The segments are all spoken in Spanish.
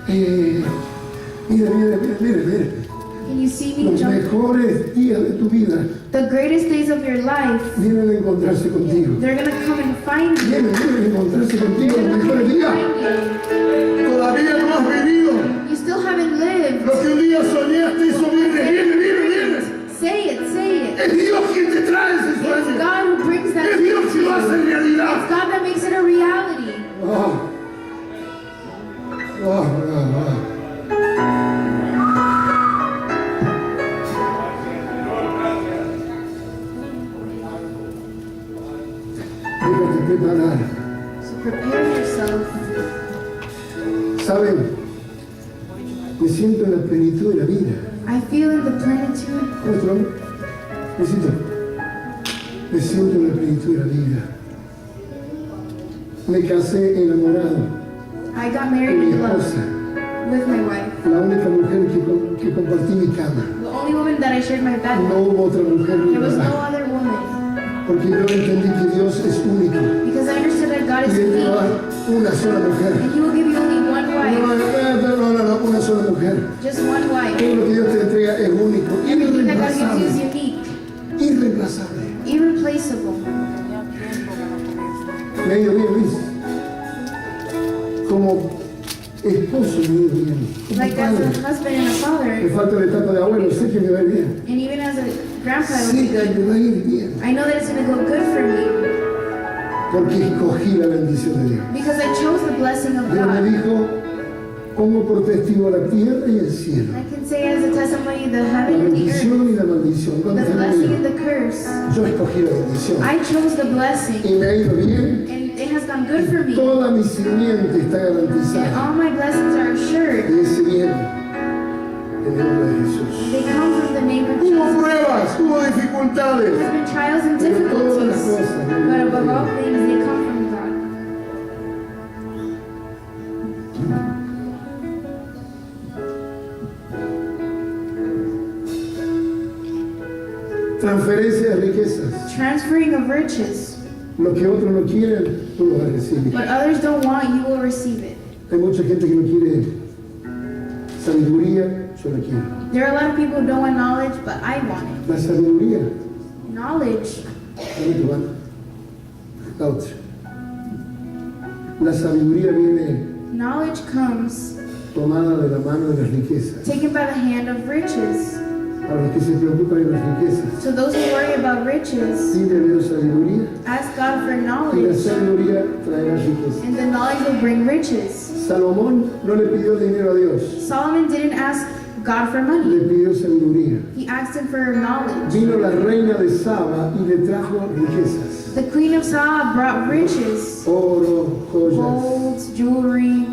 Mira. Can you see me Los jump? mejores días de tu vida The greatest days of your life, vienen a encontrarse contigo. they're gonna come and find you. Vienen a encontrarse contigo They're los gonna come mejores and días. find you. Todavía no has vivido You still haven't lived. lo que un día soñaste. Eso viene. Say it. Es Dios quien te trae ese It's sueño. God who brings that Es to Dios quien lo hace you. realidad. It's God that makes it a reality. Déjate preparar. So prepare yourself. ¿Saben? Me siento en la plenitud de la vida. I feel in the plenitude. ¿Otro? Besito. Me siento en la plenitud de la vida. Me casé enamorado I got con married mi in love esposa, with my wife. la única mujer que compartí mi cama. The only woman that I shared my bed No with. hubo otra mujer There was no igual. other woman. Porque yo entendí que Dios es único. Because I understood that God Y is Él te va a unique. dar una sola mujer. And He will give you only one wife. No, una sola mujer. Just one wife. Todo lo que Dios te entrega es único, Everything that God gives you is irreemplazable. unique. Irreemplazable. Irreplaceable. Me ha ido bien, Luis. Como esposo me ha ido bien. Como Like as padre. a husband and a Me father. falta la etapa de abuelo, sé que me va a ir bien. And even as a grandpa, it will Sé be que good. me va a ir bien. I know that it's going to go good for me. Porque escogí la bendición de Dios. Because I chose the blessing of Dios me God. dijo, pongo por testigo la tierra y el cielo. I can say as a testimony the La heaven and the earth. bendición y la maldición. The ¿Dónde está blessing and conmigo? the curse. Yo escogí la bendición. I chose the blessing. Y me ha ido bien. And it has gone good for me. Toda mi simiente está And garantizada. all my blessings are assured. Y ese bien en el nombre de Jesús. They come from the name of Hubo Jesus. pruebas, hubo dificultades. There have been trials and Pero todas las difficulties. cosas, But above all things, they come from God. transferencia de riquezas. Transferring of riches. Lo que otros no quieren, tú lo vas a recibir. What others don't want, you will receive it. Hay mucha gente que no quiere sabiduría, yo la quiero. There are a lot of people who don't want knowledge, but I want it. La sabiduría, Knowledge. dame tu mano. La otra. La sabiduría viene Knowledge comes tomada de la mano de las riquezas. taken by the hand of riches. Para los que se preocupan de las riquezas, So those who worry about riches, pide a Dios sabiduría ask God for y la knowledge, sabiduría traerá riquezas. and the knowledge will bring riches. Salomón no le pidió dinero a Dios, Solomon didn't ask God for money. le pidió sabiduría. He asked him for knowledge. Vino la reina de Saba y le trajo riquezas. The queen of Saba brought riches, Oro, joyas, gold, jewelry,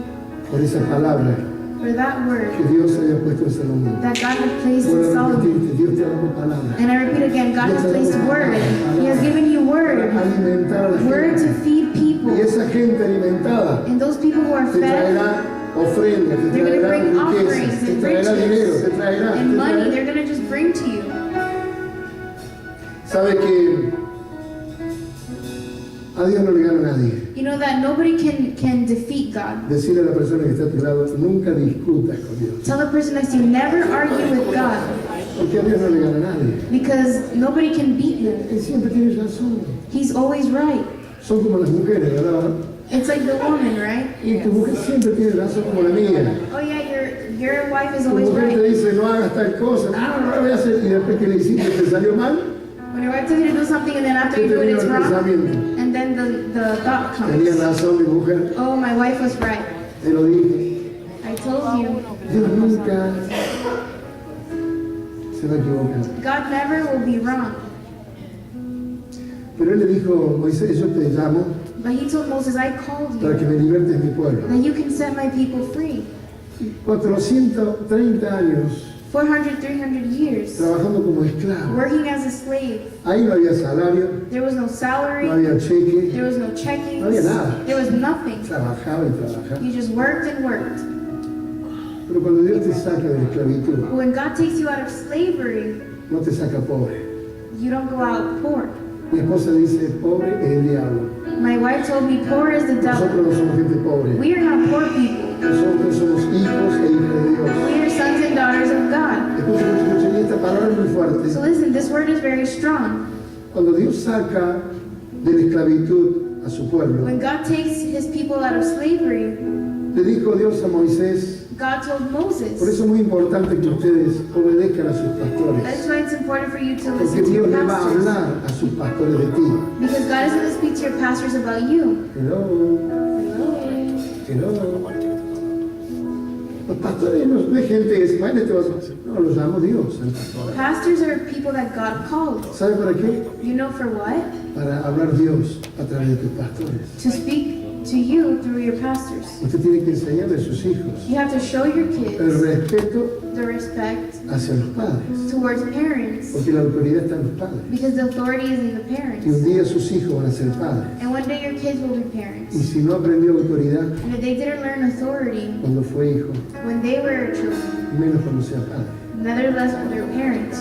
por esa palabra for that word que Dios había puesto en Salomón. that God had placed Vuelvo in a Solomon. repetirte, Dios te ha dado palabra And I repeat again, God has placed word. He has given you para word. alimentar a la Word to gente. feed Y people. esa gente alimentada And those people who are te fed, traerá ofrendas, te they're going to traerá bring offerings riquezas, te and traerá dinero, riches te traerá. and te money. traerá. They're going to just bring to you. ¿Sabe que a Dios no le gana a nadie? You know that nobody can defeat God. Decirle a la persona que está a tu lado, nunca discutas con Dios. Tell the person next to you, never argue with God, Porque a Dios no le gana a nadie. because nobody can beat Him. Él siempre tiene razón. He's always right. Son como las mujeres, ¿verdad? It's like the woman, right? Y tu mujer siempre tiene razón como la mía. Oh yeah, your wife is Tu always mujer te right. dice, no hagas tal cosa. No la voy a hacer. Y después que le hiciste, te salió mal. When your wife tells you to do something and then after ¿Qué you te do it, vino it's el wrong, pensamiento? and then the thought Tenía comes. razón mi mujer. Oh, my wife was right. Te lo dije. I told you. Dios nunca se va a equivocar. God never will be wrong. Pero él le dijo, Moisés, yo te llamo But He told Moses, I called para que you me libertes mi pueblo. that you can set my people free. 430 años 400, 300 years trabajando como esclavo. working as a slave. Ahí no había salario, There was no no salary. había cheque, There was no checkings. No había nada. There was nothing. trabajaba y trabajaba. You just worked and worked. Pero cuando Dios te saca de la esclavitud, But when God takes you out of slavery, no te saca pobre. you don't go out poor. Mi esposa dice, pobre es el diablo. My wife told me poor is the devil. Nosotros no somos gente pobre. We are not poor people. Nosotros somos hijos palabra es muy fuerte. So listen, this word is very strong. Cuando Dios saca de la esclavitud a su pueblo, When God takes his people out of slavery, le dijo Dios a Moisés, God told por Moses. eso es muy importante que ustedes obedezcan a sus pastores, That's why it's important for you to porque listen to Dios your le va a pastors. hablar a sus pastores de ti. Because God is going to speak to your pastors about you. Hello, hello. Los pastores no es gente que dice, "Bueno, no, los llamo Dios, el pastor. Pastors are people that God called. ¿Sabe para qué? You know for what? Para hablar Dios a través de tus pastores. To speak to you through your pastors. Usted tiene que enseñarle a sus hijos You have to show your el kids respeto the respect hacia los padres, towards parents. porque la autoridad está en los padres. Because the authority is in the Y un parents. día sus hijos van a ser padres. And one day your kids will be Y parents. si no aprendió autoridad And if they didn't learn authority cuando fue hijo, when they were children, menos cuando sea padre. nevertheless when they're parents,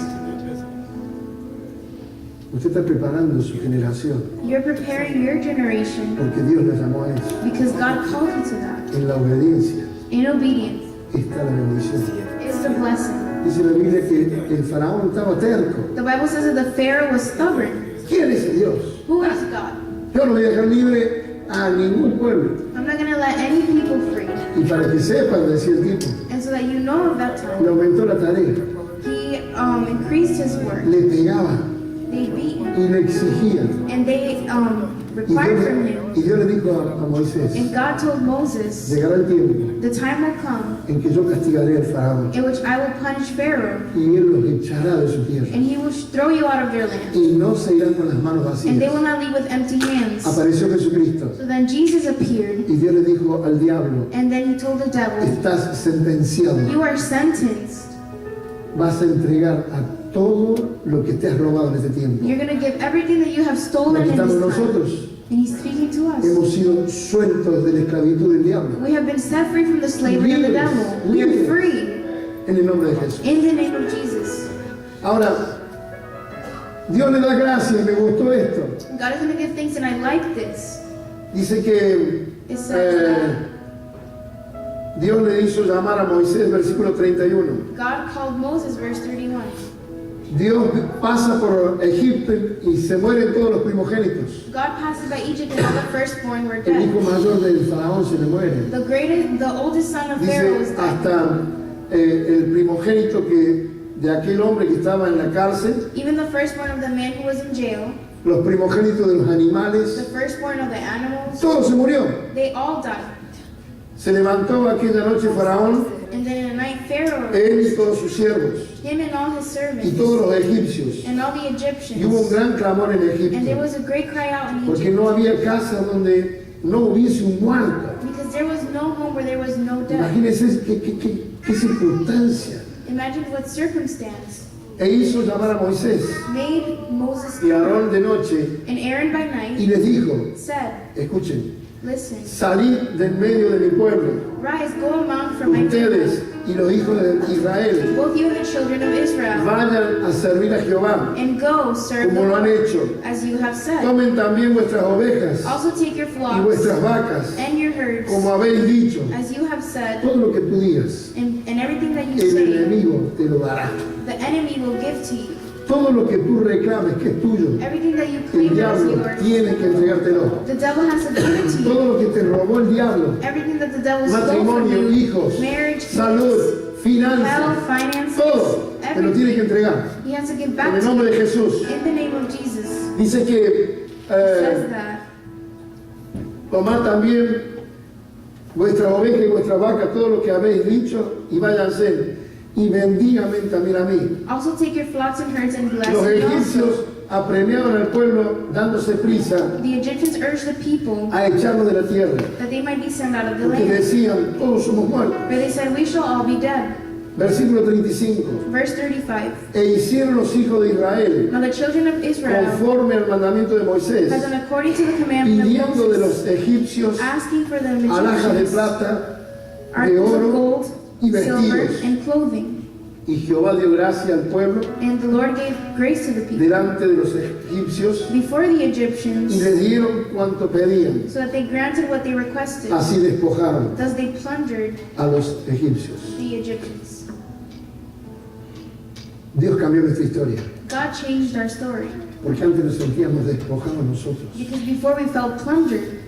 Usted está preparando su generación, you're preparing your generation porque Dios la llamó a eso. because God called you to that. En la obediencia In obedience está la bendición. is the blessing. Dice la Biblia que el faraón estaba terco. The Bible says that the Pharaoh was stubborn. ¿Quién es Dios? Who is God? Yo no voy a dejar libre a ningún pueblo. I'm not going to let any people free. Y para que sepan, decía el tipo, And so that you know of that le time, aumentó la tarea, he increased his work. le pegaba They beat him. y le exigía. And they Y required from him. Dios le dijo a Moisés, And God told Moses, llegará el tiempo the time will come en que yo castigaré al faraón in which I will punish Pharaoh, y él los echará de su tierra. and he will throw you out of your land. Y no se irán con las manos And they vacías. will not leave with empty hands. Apareció Jesucristo So then Jesus appeared, y Dios le dijo al diablo, and then he told the devil, estás sentenciado, you are sentenced. vas a entregar a todo lo que te has robado en este tiempo. You're going to give everything that you have stolen Aquí in estamos this time. nosotros, And he's speaking to us. hemos sido sueltos de la esclavitud del diablo, We have been set free from the slavery of the devil. We are free en el nombre de Jesús. in the name of Jesus. Ahora, Dios le da gracia y me gustó esto. God is going to give thanks, and I like this. Dice que It says Dios le hizo llamar a Moisés, versículo 31. God called Moses, verse 31. Dios pasa por Egipto y se mueren todos los primogénitos. God passes by Egypt, and all the firstborn were El dead. hijo mayor del faraón se le muere. The oldest son of Pharaoh was Dice dead. hasta el primogénito de aquel hombre que estaba en la cárcel, Even the firstborn of the man who was in jail, los primogénitos de los the animales, firstborn of the animals, todo se murió. they all died. Se levantó aquella noche Faraón, And then in the night Pharaoh, él y todos sus siervos, him and all his y servants, todos los egipcios. and all the Y hubo un Egyptians. gran clamor en And there Egipto, was a great cry out in porque Egypt, no había casa donde no hubiese un muerto. because there was no home where there was no death. Imagínense qué circunstancia. Imagine what circumstance E hizo llamar a Moisés made Moses y a Aarón de noche and Aaron by y night les dijo, said, escuchen, listen, salid del medio de mi pueblo, rise, go among from my ustedes people, y los hijos de Israel, both you and the children of Israel, vayan a servir a Jehová, and go serve the como lo han Lord, hecho. as you have said. Tomen también vuestras ovejas Also take your y flocks vuestras vacas, and your herds, como habéis dicho. as you have said, Todo lo que tú digas, and everything that you el say, enemigo te lo dará. the enemy will give to you. Todo lo que tú reclames que es tuyo, Everything that you el claim as diablo yours, tiene que entregártelo. the devil has to give it to you. Todo lo que te robó el diablo, Everything that the devil stole from matrimonio, you, hijos, marriage, salud, health, finanzas, finances, todo te lo tiene que everything, entregar. he has to give En back el to nombre de you. Jesús. In the name of Jesus. Dice que It says that. tomad también vuestras ovejas y vuestras vacas, todo lo que habéis dicho, y váyanse, y bendígame también a mí. Also take your flocks and herds and bless Los me egipcios also. apremiaban al pueblo dándose prisa The Egyptians urged the people a echarlo de la tierra, that they might be sent out of the porque land. decían, todos somos muertos. For they said, we shall all be dead. Versículo 35. Verse 35. E hicieron los hijos de Israel Now the children of Israel conforme al mandamiento de Moisés, has done according to the commandment of pidiendo de Moses, los egipcios asking for the alhajas de Egyptians plata, de articles of oro gold, y silver, vestidos. and clothing. Y Jehová dio gracia al pueblo And the Lord gave grace to the people delante de los egipcios before the y Egyptians, les dieron cuanto pedían. so that they granted what they requested. Así despojaron Thus they plundered a los egipcios. the Egyptians. Dios cambió nuestra historia. God changed our story. Porque antes nos sentíamos despojados nosotros. Because before we felt plundered,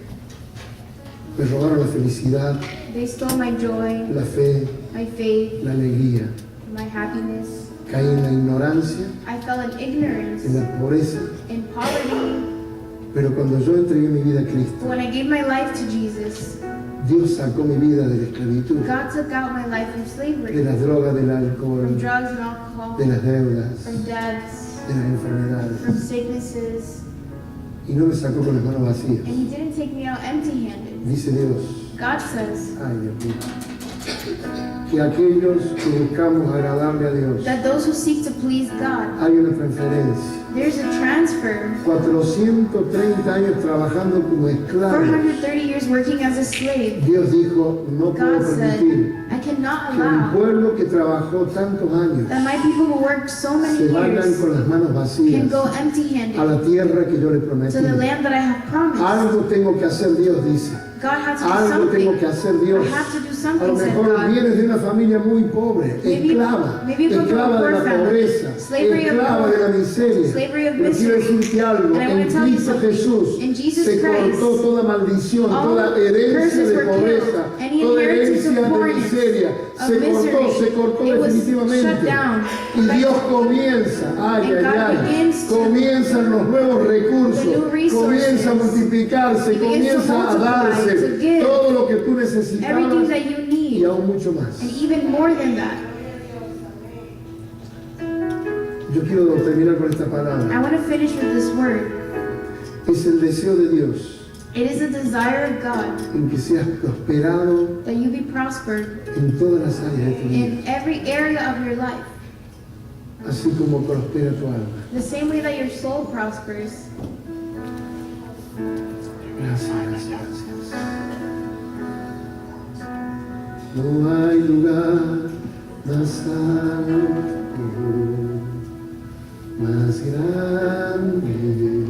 Me robaron la felicidad, they stole my joy, la fe, my faith, la alegría. my happiness. Caí en la ignorancia, I fell in ignorance, en la pobreza. in poverty. Pero cuando yo entregué mi vida a Cristo, But when I gave my life to Jesus, Dios sacó mi vida de la esclavitud, God took out my life from de slavery, las drogas, del from alcohol, drugs and alcohol, de las deudas, from debts, de las enfermedades. from sicknesses. Y no me sacó con las manos vacías. And He didn't take me out empty-handed. Dice Dios, God says ay Dios mío, que aquellos que buscamos agradarle a Dios, that those who seek to please God, hay una transferencia. there's a transfer. 430 años trabajando como esclavos. 430 years working as a slave. Dios dijo, no puedo God said, permitir I cannot que un allow pueblo que trabajó tantos años that my people who worked so many se vayan years con las manos can vacías go a empty-handed la tierra que yo le prometí. to the land that I have promised. Algo tengo que hacer, Dios dice. God had to do Algo tengo something. que hacer, Dios. I have to do A lo something, said mejor God. vienes de una familia muy pobre, Maybe esclava, you come from a esclava de poor la family, pobreza, slavery of esclava poor, de la miseria. slavery of Pero quiero misery. decirte algo, And I want en to tell you Cristo something. Jesús In Jesus se Christ, cortó toda maldición, all toda herencia curses de were pobreza, killed. Any toda inheritance herencia of de poorness, miseria. of Se misery, cortó it was definitivamente. shut down. Y Dios comienza, And God begins to- comienzan los nuevos recursos, the new resources. comienza a multiplicarse, He begins to comienza a multiply, darse to give todo lo que tú necesitabas everything that you y need, aún mucho más. and even more than that. Yo quiero terminar con esta I palabra. want to finish with this word. Es el deseo de Dios It is a desire of God en que seas prosperado that you be prospered en todas las áreas de tu vida, in every area of your life, así como prospera tu alma. the same way that your soul prospers. Gracias, gracias, gracias. No hay lugar más alto, más grande